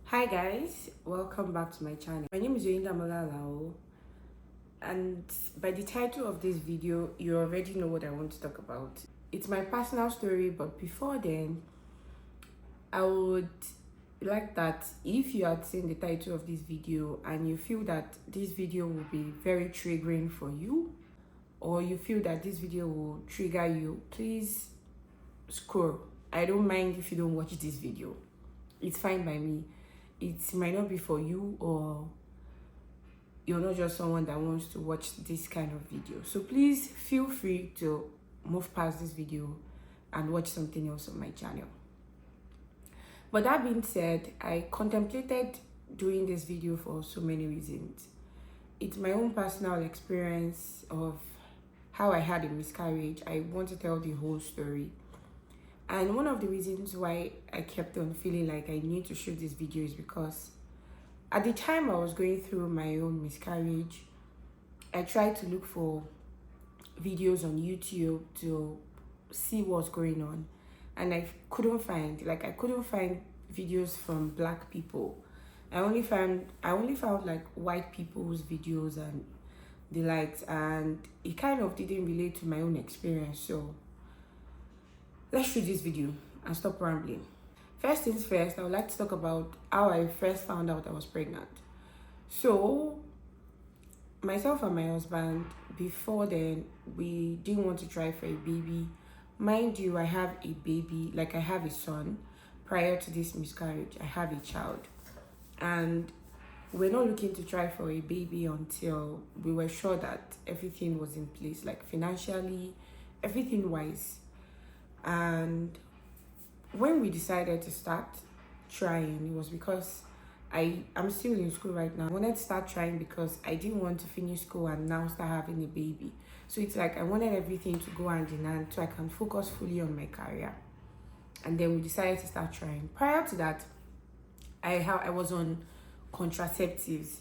Hi guys, welcome back to my channel. My name is Yoinda Malalao, and by the title of this video you already know what I want to talk about. It's my personal story, but before then I would like that if you had seen the title of this video and you feel that this video will be very triggering for you, or you feel that this video will trigger you, please scroll. I don't mind if you don't watch this video. It's fine by me. It might not be for you, or you're not just someone that wants to watch this kind of video. So please feel free to move past this video and watch something else on my channel. But that being said, I contemplated doing this video for so many reasons. It's my own personal experience of how I had a miscarriage. I want to tell the whole story. And one of the reasons why I kept on feeling like I need to shoot this video is because at the time I was going through my own miscarriage, I tried to look for videos on YouTube to see what's going on, and I couldn't find videos from black people. I only found like white people's videos and the likes, and it kind of didn't relate to my own experience. So let's shoot this video and stop rambling. First things first, I would like to talk about how I first found out I was pregnant. So myself and my husband, before then, we didn't want to try for a baby. Mind you, I have a baby, like I have a son. Prior to this miscarriage, I have a child. And we're not looking to try for a baby until we were sure that everything was in place, like financially, everything wise. And when we decided to start trying, it was because I'm still in school right now. I wanted to start trying because I didn't want to finish school and now start having a baby. So it's like I wanted everything to go hand in hand so I can focus fully on my career. And then we decided to start trying. Prior to that, I was on contraceptives.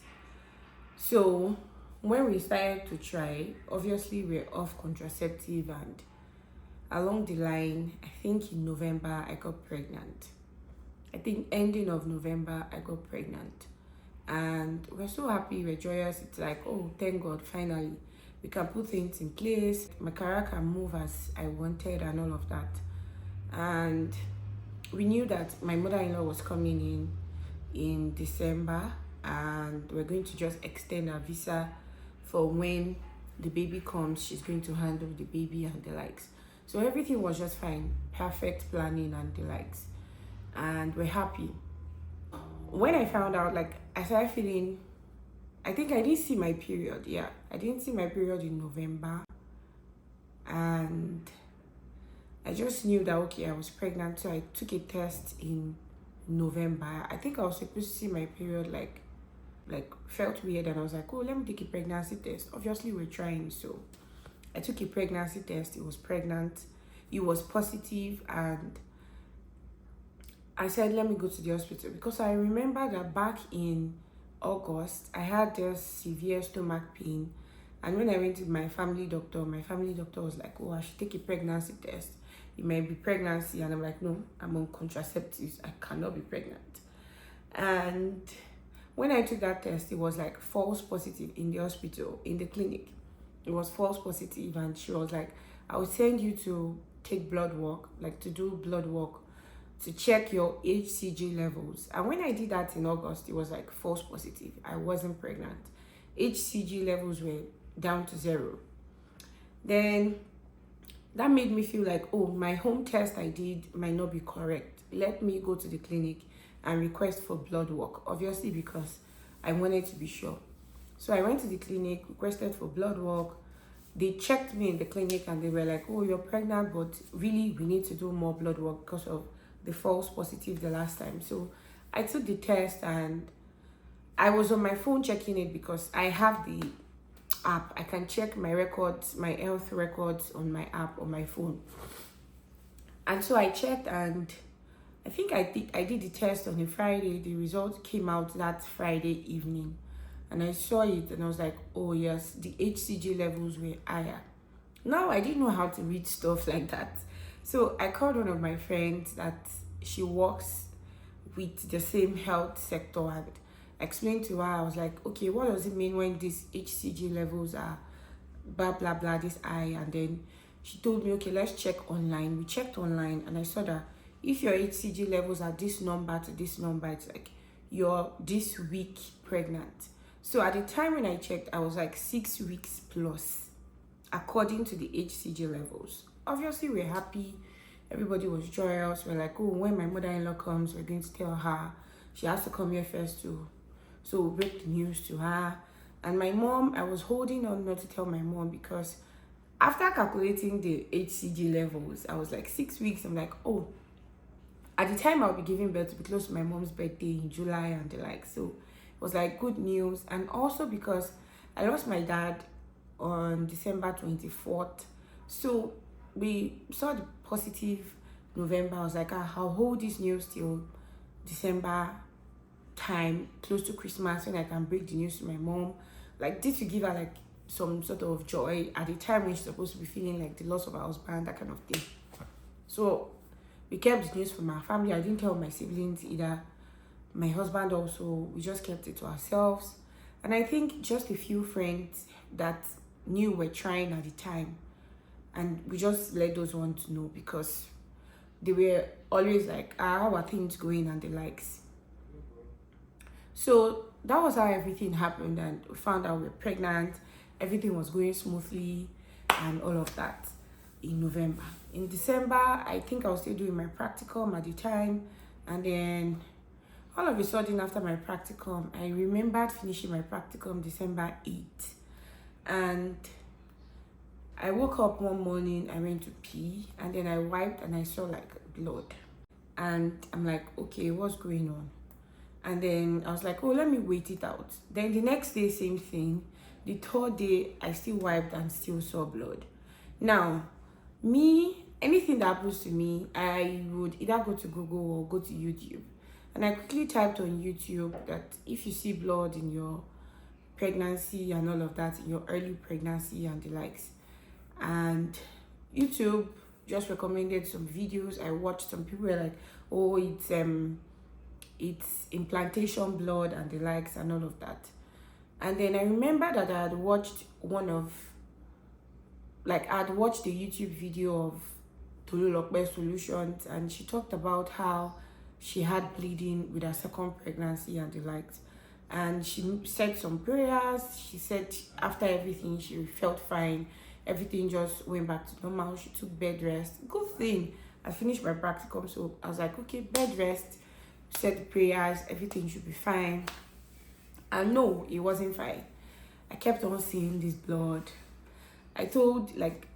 So when we started to try, obviously we're off contraceptive, and along the line, I think in November I got pregnant. I think ending of November I got pregnant, and we're so happy, we're joyous. It's like, oh, thank God, finally we can put things in place, my career can move as I wanted and all of that. And we knew that my mother-in-law was coming in December, and we're going to just extend our visa for when the baby comes. She's going to handle the baby and the likes. So everything was just fine, perfect planning and the likes, and we're happy. When I found out, like, I started feeling, I think I didn't see my period. Yeah, I didn't see my period in November, and I just knew that, okay, I was pregnant. So I took a test in November. I think I was supposed to see my period, like felt weird, and I was like, oh, let me take a pregnancy test. Obviously we're trying, so I took a pregnancy test. It was pregnant. It was positive, and I said, let me go to the hospital, because I remember that back in August, I had this severe stomach pain. And when I went to my family doctor was like, oh, I should take a pregnancy test. It might be pregnancy. And I'm like, no, I'm on contraceptives. I cannot be pregnant. And when I took that test, it was like false positive in the hospital, in the clinic. It was false positive, and she was like, I will send you to take blood work, like to do blood work to check your HCG levels. And when I did that in August, it was like false positive. I wasn't pregnant. HCG levels were down to 0. Then that made me feel like, oh, my home test I did might not be correct. Let me go to the clinic and request for blood work, obviously because I wanted to be sure. So I went to the clinic, requested for blood work. They checked me in the clinic and they were like, oh, you're pregnant, but really we need to do more blood work because of the false positive the last time. So I took the test, and I was on my phone checking it because I have the app. I can check my records, my health records on my app on my phone. And so I checked, and I think I did the test on a Friday. The result came out that Friday evening. And I saw it and I was like, oh yes, the HCG levels were higher. Now I didn't know how to read stuff like that. So I called one of my friends that she works with the same health sector, and explained to her. I was like, okay, what does it mean when these HCG levels are blah blah blah this eye? And then she told me, okay, let's check online. We checked online, and I saw that if your HCG levels are this number to this number, it's like you're this week pregnant. So at the time when I checked, I was like 6 weeks plus according to the HCG levels. Obviously, we're happy. Everybody was joyous. We're like, oh, when my mother-in-law comes, we're going to tell her. She has to come here first too. So we break the news to her. And my mom, I was holding on not to tell my mom, because after calculating the HCG levels, I was like 6 weeks. I'm like, oh, at the time I'll be giving birth to be close to my mom's birthday in July and the like. So it was like good news. And also because I lost my dad on December 24th. So we saw the positive November. I was like, I'll hold this news till December time, close to Christmas, when I can break the news to my mom. Like this to give her like some sort of joy at the time when she's supposed to be feeling like the loss of her husband, that kind of thing. So we kept the news from our family. I didn't tell my siblings either. My husband also, we just kept it to ourselves. And I think just a few friends that knew we're trying at the time, and we just let those ones know, because they were always like, how are things going and the likes. So that was how everything happened, and we found out we were pregnant. Everything was going smoothly and all of that in November. In December, I think I was still doing my practicum at the time, and then all of a sudden after my practicum, I remembered finishing my practicum December 8th, and I woke up one morning, I went to pee, and then I wiped and I saw like blood, and I'm like, okay, what's going on? And then I was like, oh, let me wait it out. Then the next day, same thing. The third day, I still wiped and still saw blood. Now, me, anything that happens to me, I would either go to Google or go to YouTube. And I quickly typed on YouTube that if you see blood in your pregnancy and all of that, in your early pregnancy and the likes. And YouTube just recommended some videos. I watched. Some people were like, oh, it's implantation blood and the likes and all of that. And then I remember that I had watched I had watched the YouTube video of Tolulokbe Solutions, and she talked about how she had bleeding with her second pregnancy and the likes. And she said some prayers. She said after everything, she felt fine. Everything just went back to normal. She took bed rest. Good thing. I finished my practicum, so I was like, okay, bed rest. Said the prayers. Everything should be fine. And no, it wasn't fine. I kept on seeing this blood. I told like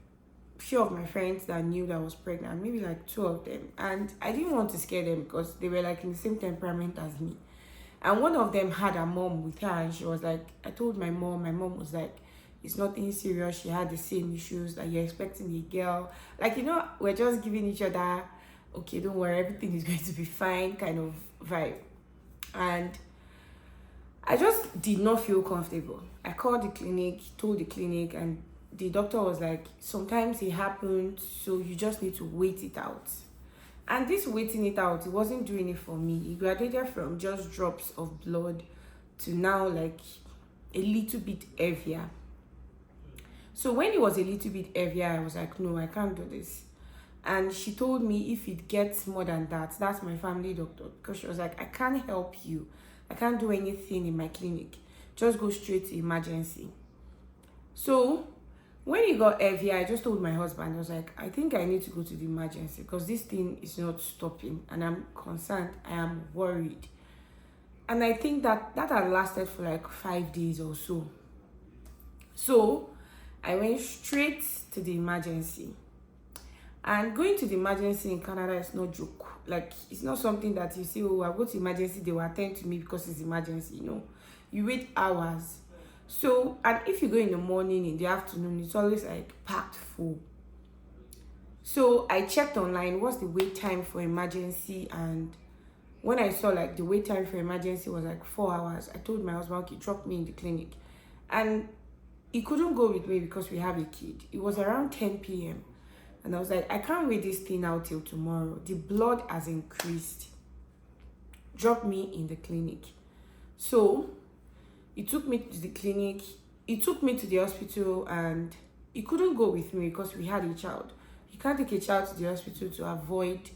few of my friends that knew that I was pregnant, maybe like 2 of them, and I didn't want to scare them because they were like in the same temperament as me. And one of them had a mom with her, and she was like, I told my mom was like, it's nothing serious. She had the same issues that you're expecting a girl. Like, you know, we're just giving each other, okay, don't worry, everything is going to be fine kind of vibe. And I just did not feel comfortable. I called the clinic, told the clinic, and the doctor was like, sometimes it happens, so you just need to wait it out. And this waiting it out, it wasn't doing it for me. It graduated from just drops of blood to now like a little bit heavier. So when it was a little bit heavier, I was like, no, I can't do this. And she told me if it gets more than that, that's my family doctor, because she was like, I can't help you. I can't do anything in my clinic. Just go straight to emergency. So when it got heavier, I just told my husband, I was like, I think I need to go to the emergency because this thing is not stopping and I'm concerned. I am worried. And I think that had lasted for like 5 days or so. So I went straight to the emergency. And going to the emergency in Canada is no joke. Like, it's not something that you say, oh, I'll go to emergency, they will attend to me because it's emergency. You know, you wait hours. So, and if you go in the morning, in the afternoon, it's always like packed full. So I checked online, what's the wait time for emergency? And when I saw like the wait time for emergency was like 4 hours, I told my husband, okay, drop me in the clinic. And he couldn't go with me because we have a kid. It was around 10 p.m. And I was like, I can't wait this thing out till tomorrow. The blood has increased drop me in the clinic. So he took me to the clinic, he took me to the hospital, and he couldn't go with me because we had a child. You can't take a child to the hospital to avoid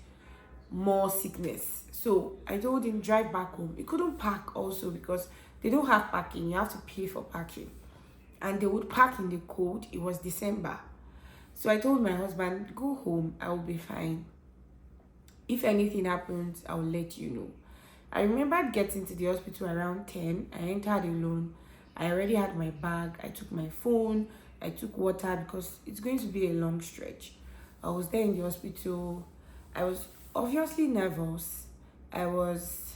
more sickness. So I told him drive back home. He couldn't park also because they don't have parking. You have to pay for parking. And they would park in the cold. It was December. So I told my husband, go home, I will be fine. If anything happens, I will let you know. I remembered getting to the hospital around 10. I entered alone. I already had my bag. I took my phone. I took water because it's going to be a long stretch. I was there in the hospital. I was obviously nervous. I was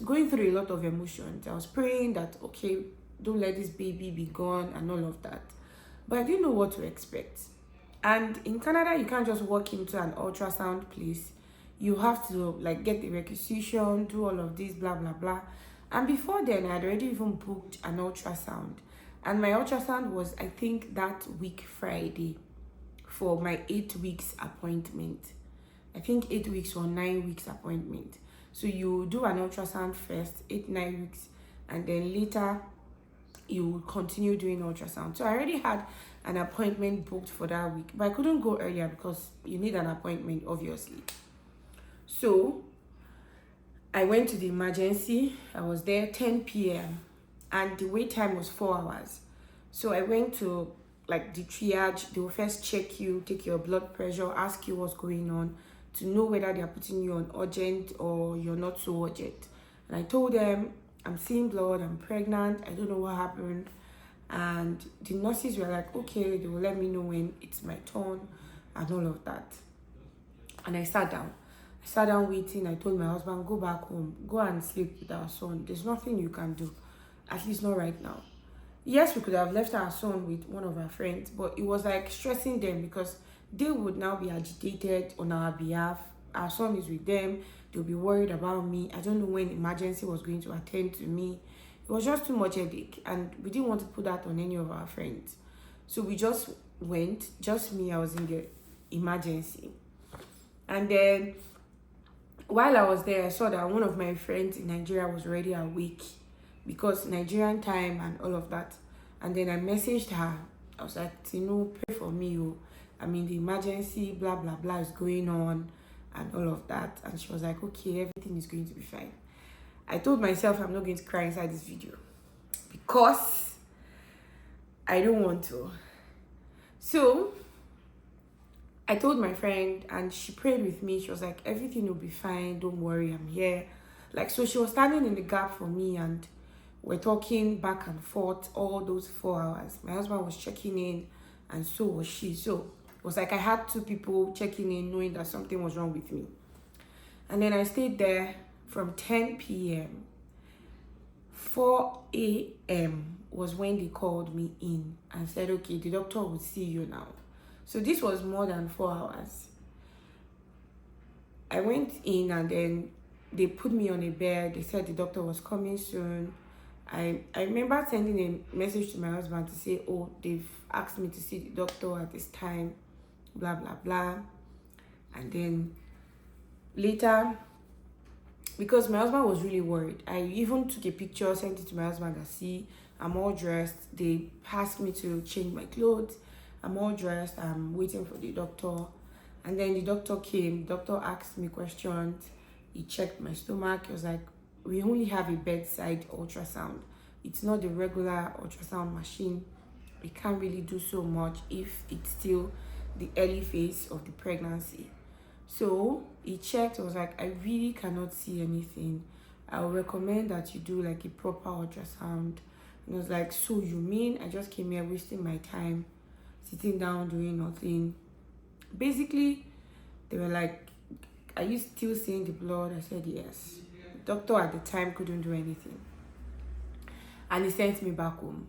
going through a lot of emotions. I was praying that, okay, don't let this baby be gone and all of that. But I didn't know what to expect. And in Canada, you can't just walk into an ultrasound place. You have to like get the requisition, do all of this, blah, blah, blah. And before then, I had already even booked an ultrasound. And my ultrasound was, I think, that week Friday for my 8 weeks appointment. I think 8 weeks or 9 weeks appointment. So you do an ultrasound first, 8-9 weeks, and then later you continue doing ultrasound. So I already had an appointment booked for that week, but I couldn't go earlier because you need an appointment, obviously. So I went to the emergency. I was there 10 p.m. and the wait time was 4 hours. So I went to like the triage. They will first check you, take your blood pressure, ask you what's going on to know whether they are putting you on urgent or you're not so urgent. And I told them, I'm seeing blood, I'm pregnant, I don't know what happened. And the nurses were like, okay, they will let me know when it's my turn and all of that. And I sat down waiting. I told my husband, go back home, go and sleep with our son. There's nothing you can do, at least not right now. Yes, we could have left our son with one of our friends, but it was like stressing them because they would now be agitated on our behalf. Our son is with them. They'll be worried about me. I don't know when emergency was going to attend to me. It was just too much headache, and we didn't want to put that on any of our friends. So we just went, just me, I was in the emergency. And then while I was there, I saw that one of my friends in Nigeria was already awake because Nigerian time and all of that. And then I messaged her. I was like, pray for me. I'm in the emergency, blah, blah, blah is going on and all of that. And she was like, okay, everything is going to be fine. I told myself I'm not going to cry inside this video because I don't want to. So I told my friend and she prayed with me. She was like, everything will be fine. Don't worry, I'm here. Like, so she was standing in the gap for me and we're talking back and forth all those 4 hours. My husband was checking in and so was she. So it was like I had two people checking in knowing that something was wrong with me. And then I stayed there from 10 p.m. 4 a.m. was when they called me in and said, okay, the doctor will see you now. So this was more than 4 hours. I went in and then they put me on a bed. They said the doctor was coming soon. I remember sending a message to my husband to say, oh, they've asked me to see the doctor at this time, blah, blah, blah. And then later, because my husband was really worried, I even took a picture, sent it to my husband and see, I'm all dressed. They asked me to change my clothes. I'm all dressed. I'm waiting for the doctor. And then the doctor came. The doctor asked me questions. He checked my stomach. He was like, we only have a bedside ultrasound. It's not the regular ultrasound machine. We can't really do so much if it's still the early phase of the pregnancy. So he checked. I was like, I really cannot see anything. I would recommend that you do like a proper ultrasound. And I was like, so you mean I just came here wasting my time, sitting down doing nothing? Basically, they were like, are you still seeing the blood? I said yes. The doctor at the time couldn't do anything. And he sent me back home.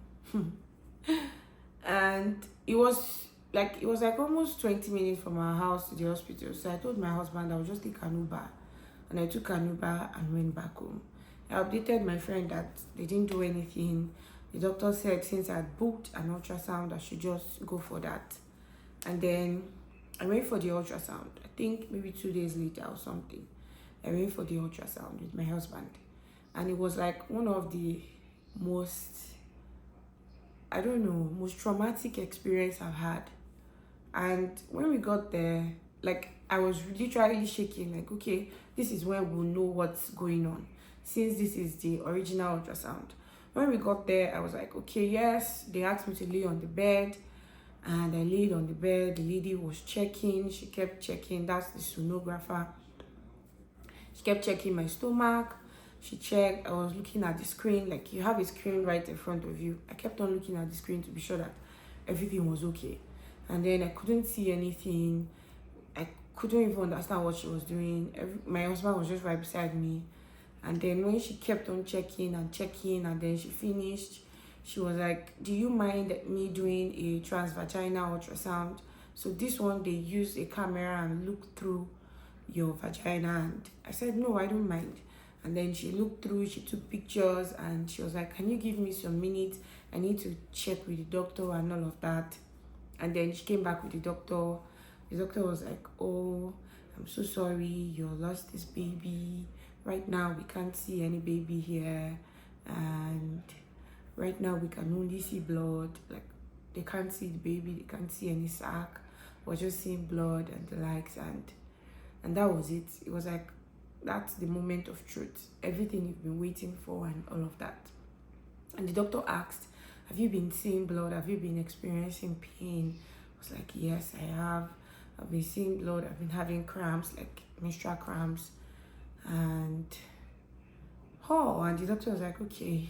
And it was like almost 20 minutes from our house to the hospital. So I told my husband I would just take an Uber. And I took an Uber and went back home. I updated my friend that they didn't do anything. The doctor said since I had booked an ultrasound, I should just go for that. And then I went for the ultrasound. I think maybe 2 days later or something. I went for the ultrasound with my husband, and it was like one of the most, I don't know, most traumatic experience I've had. And when we got there, like I was literally shaking, like, okay, this is when we'll know what's going on, since this is the original ultrasound. When we got there, I was like, okay, yes. They asked me to lay on the bed, and I laid on the bed. The lady was checking, she kept checking, that's the sonographer. She kept checking my stomach. She checked, I was looking at the screen, like you have a screen right in front of you. I kept on looking at the screen to be sure that everything was okay. And then I couldn't see anything. I couldn't even understand what she was doing. My husband was just right beside me. And then when she kept on checking and checking, and then she finished, she was like, do you mind me doing a transvaginal ultrasound? So this one, they use a camera and look through your vagina. And I said, no, I don't mind. And then she looked through, she took pictures, and she was like, can you give me some minutes? I need to check with the doctor and all of that. And then she came back with the doctor. The doctor was like, oh, I'm so sorry, you lost this baby. Right now, we can't see any baby here. And right now, we can only see blood. Like, they can't see the baby, they can't see any sac. We're just seeing blood and the likes. And that was it. It was like, that's the moment of truth. Everything you've been waiting for and all of that. And the doctor asked, have you been seeing blood? Have you been experiencing pain? I was like, yes, I have. I've been seeing blood. I've been having cramps, like menstrual cramps. And the doctor was like, okay,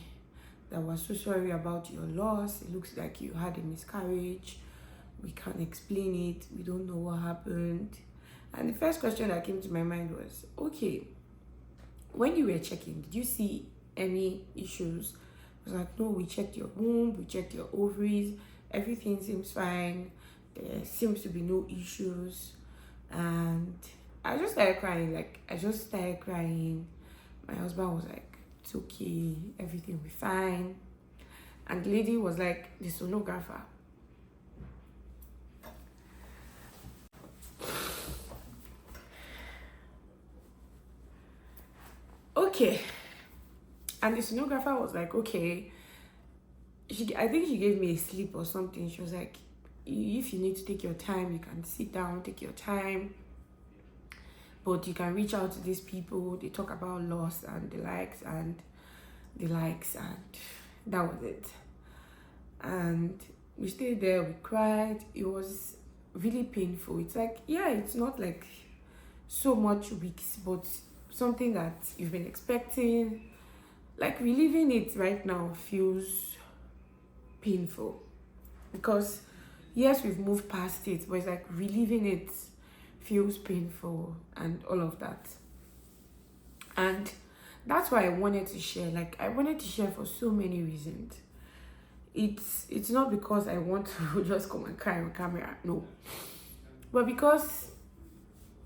that was so sorry about your loss. It looks like you had a miscarriage. We can't explain it. We don't know what happened. And the first question that came to my mind was, okay, when you were checking, did you see any issues? I was like, no, we checked your womb, we checked your ovaries, everything seems fine. There seems to be no issues. And I just started crying. My husband was like, it's okay, everything will be fine. And the lady was like, the sonographer. Okay. And the sonographer was like, okay. I think she gave me a slip or something. She was like, if you need to take your time, you can sit down, take your time. But you can reach out to these people. They talk about loss and the likes, and that was it. And we stayed there, we cried. It was really painful. It's like, yeah, it's not like so much weeks, but something that you've been expecting. Like, reliving it right now feels painful, because yes, we've moved past it, but it's like reliving it feels painful and all of that. And that's why I wanted to share. Like, I wanted to share for so many reasons. It's not because I want to just come and cry on camera, no, but because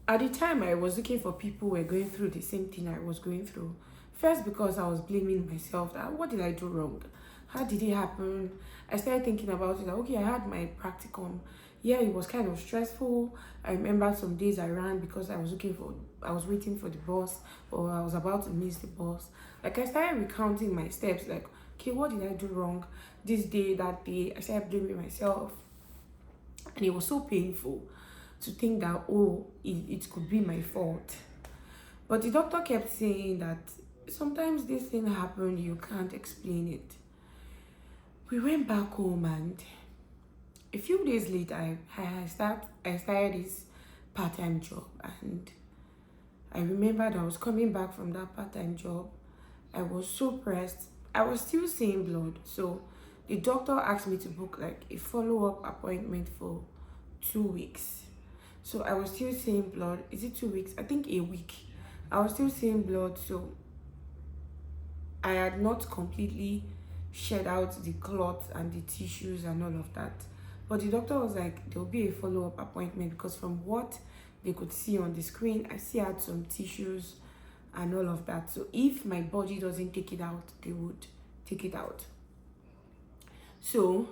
at the time I was looking for people who were going through the same thing I was going through. First, because I was blaming myself, that what did I do wrong? How did it happen? I started thinking about it, that okay, I had my practicum. Yeah, it was kind of stressful. I remember some days I ran because I was waiting for the bus, or I was about to miss the bus. Like, I started recounting my steps, like, okay, what did I do wrong this day, that day? I started blaming myself. And it was so painful to think that, oh, it could be my fault. But the doctor kept saying that sometimes this thing happened, you can't explain it. We went back home, and a few days later, I started this part-time job. And I remembered I was coming back from that part-time job. I was so pressed. I was still seeing blood. So the doctor asked me to book like a follow-up appointment for 2 weeks. So I was still seeing blood. Is it 2 weeks? I think a week. I was still seeing blood. So I had not completely shed out the clots and the tissues and all of that. But the doctor was like, there'll be a follow-up appointment, because from what they could see on the screen, I still had some tissues and all of that. So if my body doesn't take it out, they would take it out. So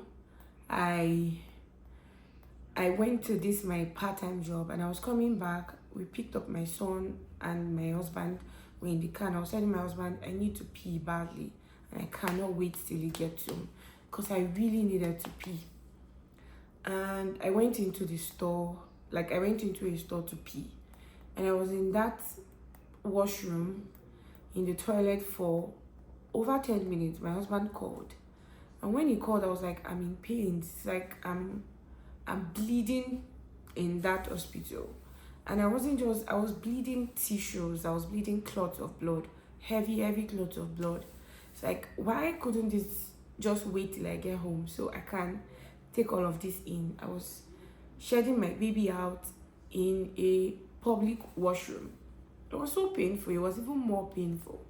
I went to this my part-time job, and I was coming back. We picked up my son and my husband were in the car, and I was telling my husband I need to pee badly and I cannot wait till he gets home because I really needed to pee. And I went into the store, like I went into a store to pee, and I was in that washroom in the toilet for over 10 minutes. My husband called, and when he called I was like, I'm in pain. It's like I'm bleeding in that hospital. And I was bleeding tissues, I was bleeding clots of blood, heavy clots of blood. It's like, why couldn't this just wait till I get home so I can take all of this in? I was shedding my baby out in a public washroom. It was so painful, it was even more painful.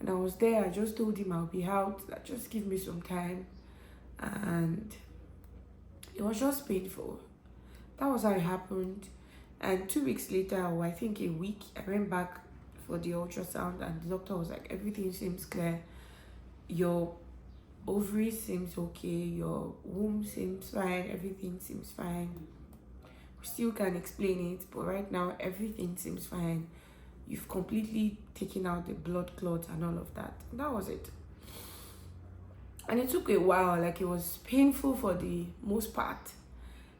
And I was there, I just told him I'll be out, like, just give me some time. And it was just painful. That was how it happened. And 2 weeks later, or I think a week, I went back for the ultrasound, and the doctor was like, everything seems clear. Your ovary seems okay, your womb seems fine, everything seems fine. We still can't explain it, but right now everything seems fine. You've completely taken out the blood clot and all of that. And that was it. And it took a while, like it was painful for the most part.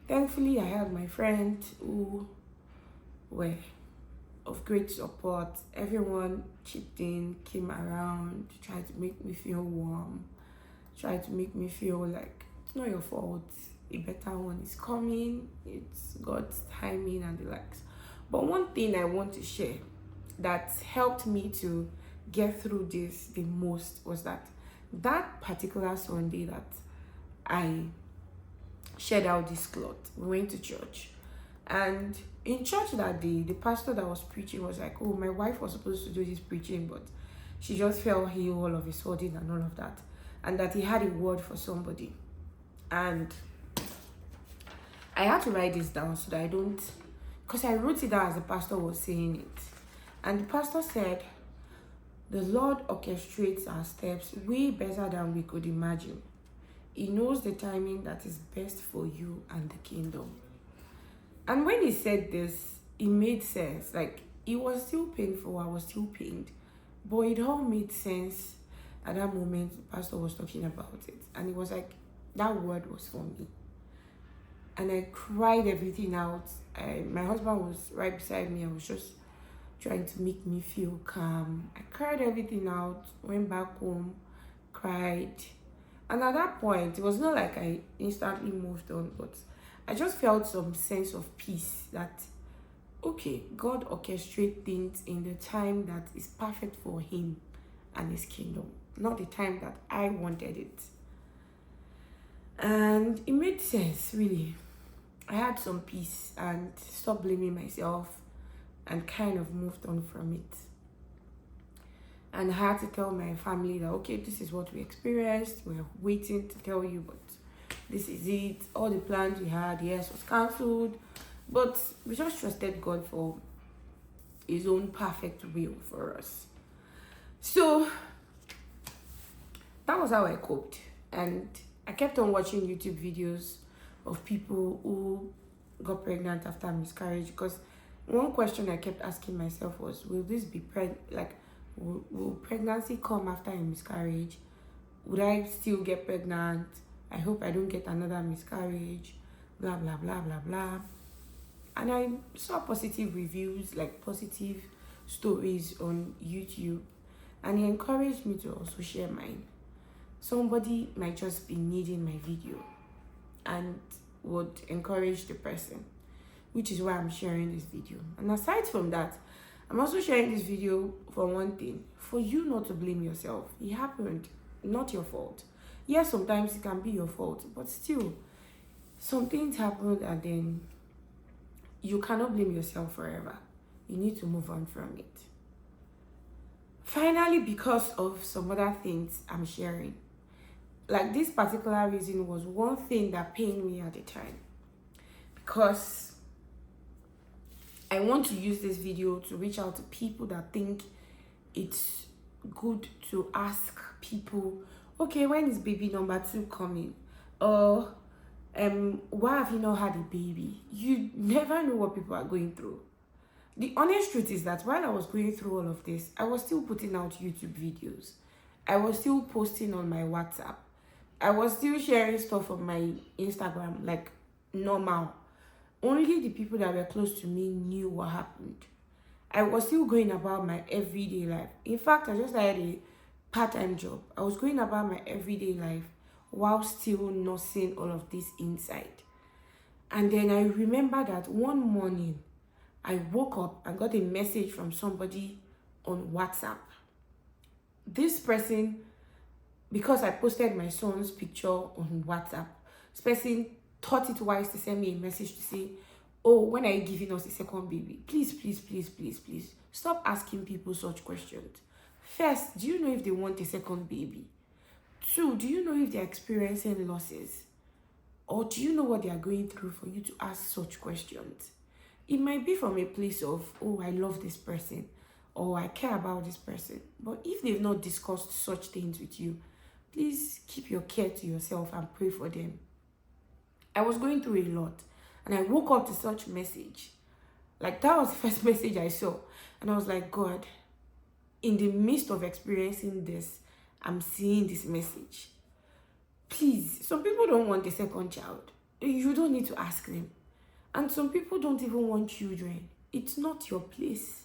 Thankfully, I had my friends who were of great support. Everyone chipped in, came around, tried to make me feel warm, tried to make me feel like it's not your fault, a better one is coming, it's God's timing and the likes. But one thing I want to share that helped me to get through this the most was that particular Sunday that I shed out this cloth, we went to church. And in church that day, the pastor that was preaching was like, oh, my wife was supposed to do this preaching, but she just fell ill all of a sudden and all of that. And that he had a word for somebody. And I had to write this down so that I don't, because I wrote it down as the pastor was saying it. And the pastor said, the Lord orchestrates our steps way better than we could imagine. He knows the timing that is best for you and the kingdom. And when he said this, it made sense. Like, it was still painful, I was still pained, but it all made sense at that moment. The pastor was talking about it, and it was like, that word was for me. And I cried everything out. My husband was right beside me. I was just trying to make me feel calm. I cried everything out, went back home, cried. And at that point, it was not like I instantly moved on, but I just felt some sense of peace that, okay, God orchestrates things in the time that is perfect for him and his kingdom, not the time that I wanted it. And it made sense, really. I had some peace and stopped blaming myself and kind of moved on from it. And I had to tell my family that, okay, this is what we experienced. We're waiting to tell you, but this is it. All the plans we had, yes, was cancelled. But we just trusted God for his own perfect will for us. So that was how I coped. And I kept on watching YouTube videos of people who got pregnant after miscarriage, because one question I kept asking myself was, will this be will pregnancy come after a miscarriage? Would I still get pregnant? I hope I don't get another miscarriage, blah blah blah blah blah. And I saw positive reviews, like positive stories on YouTube, and it encouraged me to also share mine. Somebody might just be needing my video and would encourage the person, which is why I'm sharing this video. And aside from that, I'm also sharing this video for one thing, for you not to blame yourself. It happened, not your fault. Yes, sometimes it can be your fault, but still, some things happened, and then you cannot blame yourself forever. You need to move on from it. Finally, because of some other things I'm sharing, like this particular reason was one thing that pained me at the time, because I want to use this video to reach out to people that think it's good to ask people, okay, when is baby number 2 coming? Or why have you not had a baby? You never know what people are going through. The honest truth is that while I was going through all of this, I was still putting out YouTube videos. I was still posting on my WhatsApp. I was still sharing stuff on my Instagram like normal. Only the people that were close to me knew what happened. I was still going about my everyday life. In fact, I just had a part-time job. I was going about my everyday life while still nursing all of this inside. And then I remember that one morning, I woke up and got a message from somebody on WhatsApp. This person, because I posted my son's picture on WhatsApp, this person thought it wise to send me a message to say, oh, when are you giving us a second baby? Please, please, please, please, please, stop asking people such questions. First, do you know if they want a second baby? Two, do you know if they're experiencing losses? Or do you know what they are going through for you to ask such questions? It might be from a place of, oh, I love this person, or I care about this person. But if they've not discussed such things with you, please keep your care to yourself and pray for them. I was going through a lot, and I woke up to such message. Like, that was the first message I saw. And I was like, God, in the midst of experiencing this, I'm seeing this message. Please, some people don't want a second child. You don't need to ask them. And some people don't even want children. It's not your place.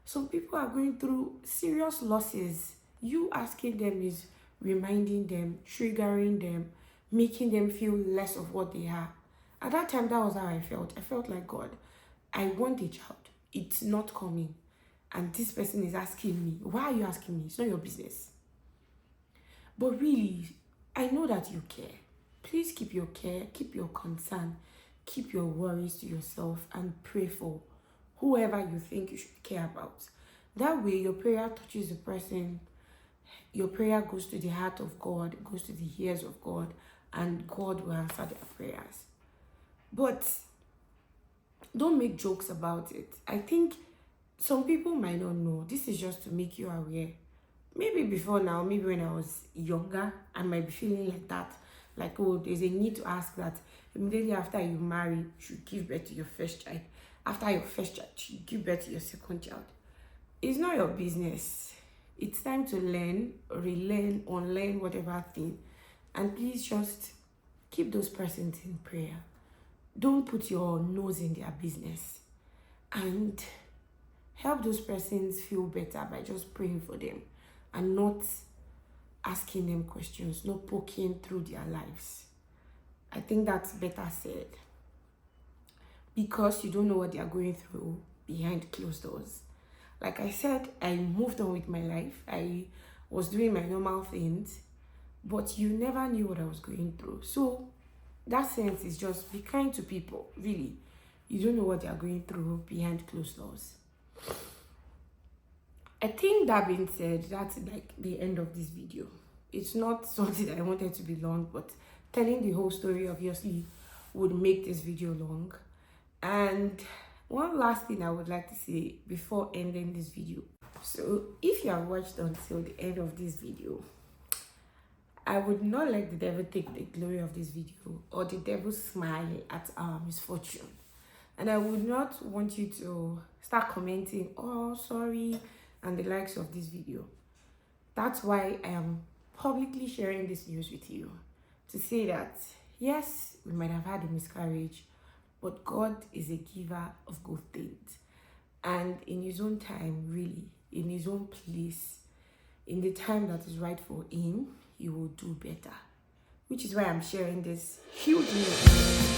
Some people are going through serious losses. You asking them is reminding them, triggering them, making them feel less of what they are. At that time, that was how I felt. I felt like, God, I want a child. It's not coming. And this person is asking me, why are you asking me? It's not your business. But really, I know that you care. Please keep your care, keep your concern, keep your worries to yourself, and pray for whoever you think you should care about. That way, your prayer touches the person. Your prayer goes to the heart of God, goes to the ears of God, and God will answer their prayers. But don't make jokes about it. I think some people might not know. This is just to make you aware. Maybe before now, maybe when I was younger, I might be feeling like that. Like, oh, there's a need to ask that immediately after you marry, you should give birth to your first child. After your first child, you should give birth to your second child. It's not your business. It's time to learn, relearn, unlearn whatever thing. And please just keep those persons in prayer. Don't put your nose in their business. And help those persons feel better by just praying for them and not asking them questions, not poking through their lives. I think that's better said. Because you don't know what they are going through behind closed doors. Like I said, I moved on with my life. I was doing my normal things, but you never knew what I was going through. So that sense is just be kind to people, really. You don't know what they are going through behind closed doors. I think that being said, that's like the end of this video. It's not something that I wanted to be long, but telling the whole story obviously would make this video long. And one last thing I would like to say before ending this video. So if you have watched until the end of this video, I would not let the devil take the glory of this video or the devil smile at our misfortune. And I would not want you to start commenting, oh, sorry, and the likes of this video. That's why I am publicly sharing this news with you, to say that yes, we might have had a miscarriage, but God is a giver of good things, and in his own time, really, in his own place, in the time that is right for him, he will do better, which is why I'm sharing this huge news.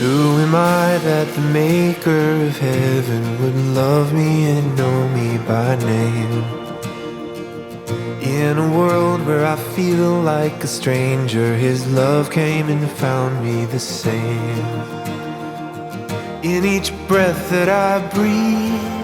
Who am I that the maker of heaven would love me and know me by name? In a world where I feel like a stranger, his love came and found me the same. In each breath that I breathe,